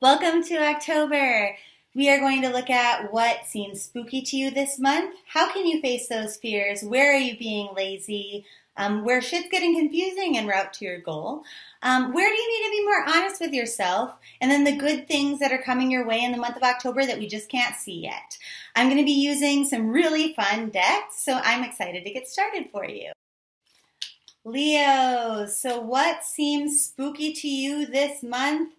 Welcome to October. We are going to look at what seems spooky to you this month. How can you face those fears? Where are you being lazy? Where shit's getting confusing en route to your goal? Where do you need to be more honest with yourself? And then the good things that are coming your way in the month of October that we just can't see yet. I'm going to be using some really fun decks, so I'm excited to get started for you. Leo, so what seems spooky to you this month?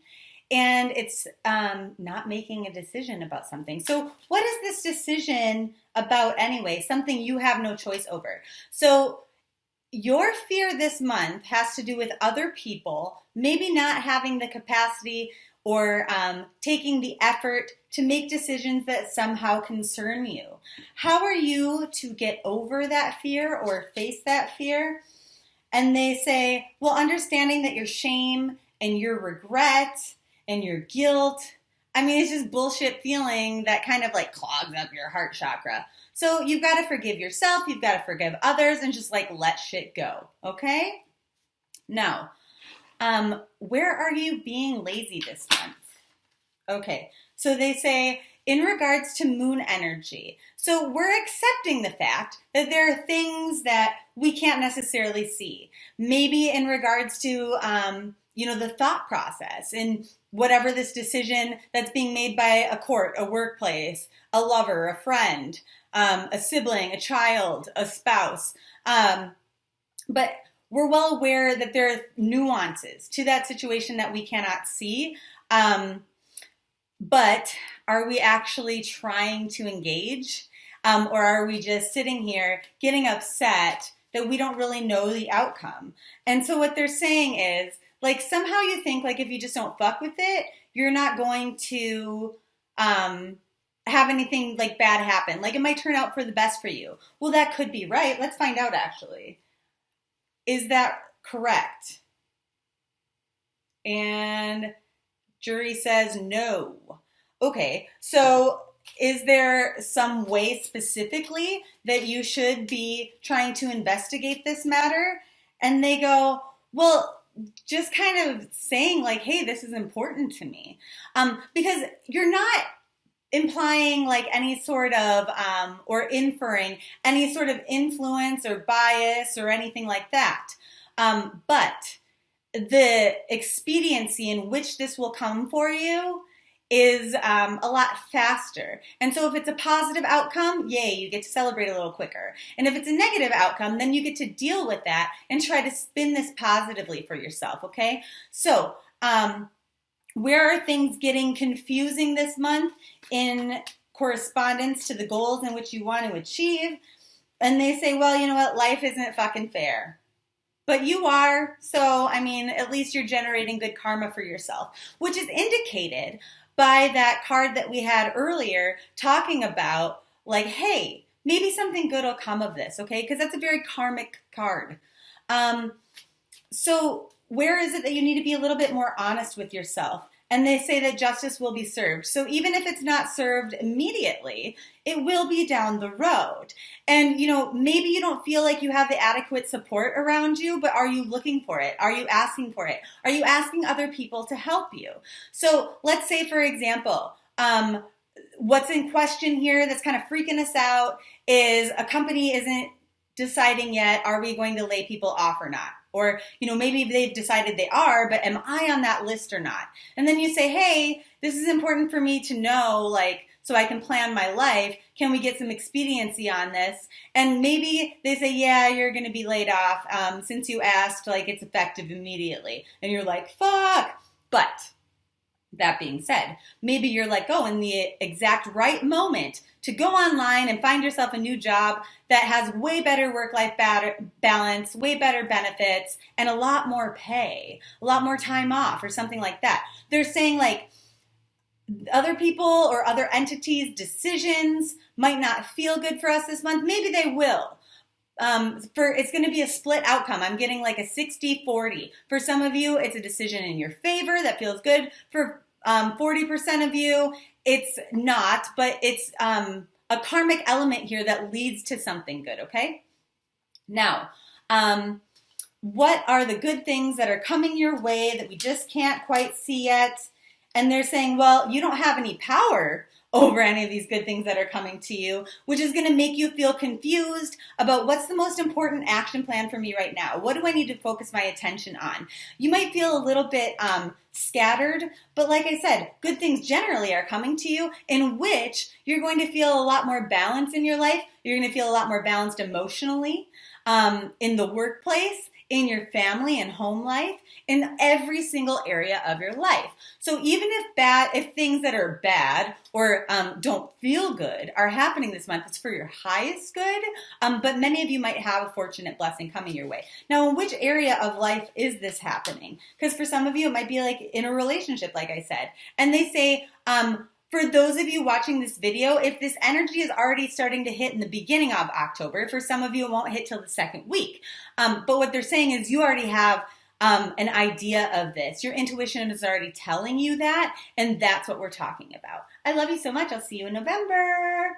And it's not making a decision about something. So what is this decision about anyway? Something you have no choice over. So your fear this month has to do with other people maybe not having the capacity or taking the effort to make decisions that somehow concern you. How are you to get over that fear or face that fear? And they say, well, understanding that your shame and your regret and your guilt, I mean, it's just bullshit feeling that kind of like clogs up your heart chakra. So you've got to forgive yourself, you've got to forgive others, and just like let shit go, okay? Now, where are you being lazy this month? Okay, so they say, in regards to moon energy, so we're accepting the fact that there are things that we can't necessarily see. Maybe in regards to, the thought process and whatever this decision that's being made by a court, a workplace, a lover, a friend, a sibling, a child, a spouse. But we're well aware that there are nuances to that situation that we cannot see. But are we actually trying to engage? Or are we just sitting here getting upset that we don't really know the outcome? And so what they're saying is, like, somehow you think, like, if you just don't fuck with it, you're not going to have anything, like, bad happen. Like, it might turn out for the best for you. Well, that could be right. Let's find out, actually. Is that correct? And jury says no. Okay, so is there some way specifically that you should be trying to investigate this matter? And they go, well, just kind of saying like, hey, this is important to me. Because you're not implying like any sort of, or inferring any sort of influence or bias or anything like that. But the expediency in which this will come for you is a lot faster. And so if it's a positive outcome, yay, you get to celebrate a little quicker. And if it's a negative outcome, then you get to deal with that and try to spin this positively for yourself, okay? So where are things getting confusing this month in correspondence to the goals in which you want to achieve? And they say, well, you know what, life isn't fucking fair. But you are, so, I mean, at least you're generating good karma for yourself, which is indicated by that card that we had earlier talking about, like, hey, maybe something good will come of this, okay? Because that's a very karmic card. So where is it that you need to be a little bit more honest with yourself? And they say that justice will be served. So even if it's not served immediately, it will be down the road. And, maybe you don't feel like you have the adequate support around you, but are you looking for it? Are you asking for it? Are you asking other people to help you? So let's say, for example, what's in question here that's kind of freaking us out is a company isn't deciding yet, are we going to lay people off or not? Or, maybe they've decided they are, but am I on that list or not? And then you say, hey, this is important for me to know, like, so I can plan my life. Can we get some expediency on this? And maybe they say, yeah, you're going to be laid off since you asked, like, it's effective immediately. And you're like, fuck. But that being said, maybe you're like, oh, in the exact right moment to go online and find yourself a new job that has way better work-life balance, way better benefits, and a lot more pay, a lot more time off or something like that. They're saying like other people or other entities' decisions might not feel good for us this month. Maybe they will. It's going to be a split outcome. I'm getting like a 60-40. For some of you, it's a decision in your favor that feels good. For 40% of you, it's not, but it's a karmic element here that leads to something good, okay? Now, what are the good things that are coming your way that we just can't quite see yet? And they're saying, well, you don't have any power over any of these good things that are coming to you, which is going to make you feel confused about what's the most important action plan for me right now. What do I need to focus my attention on? You might feel a little bit scattered, but like I said, good things generally are coming to you in which you're going to feel a lot more balance in your life. You're going to feel a lot more balanced emotionally, in the workplace, in your family and home life, in every single area of your life. So even if things that are bad or don't feel good are happening this month, it's for your highest good. But many of you might have a fortunate blessing coming your way. Now, in which area of life is this happening? Because for some of you, it might be like in a relationship, like I said. And they say, for those of you watching this video, if this energy is already starting to hit in the beginning of October, for some of you it won't hit till the second week. But what they're saying is you already have an idea of this. Your intuition is already telling you that, and that's what we're talking about. I love you so much. I'll see you in November.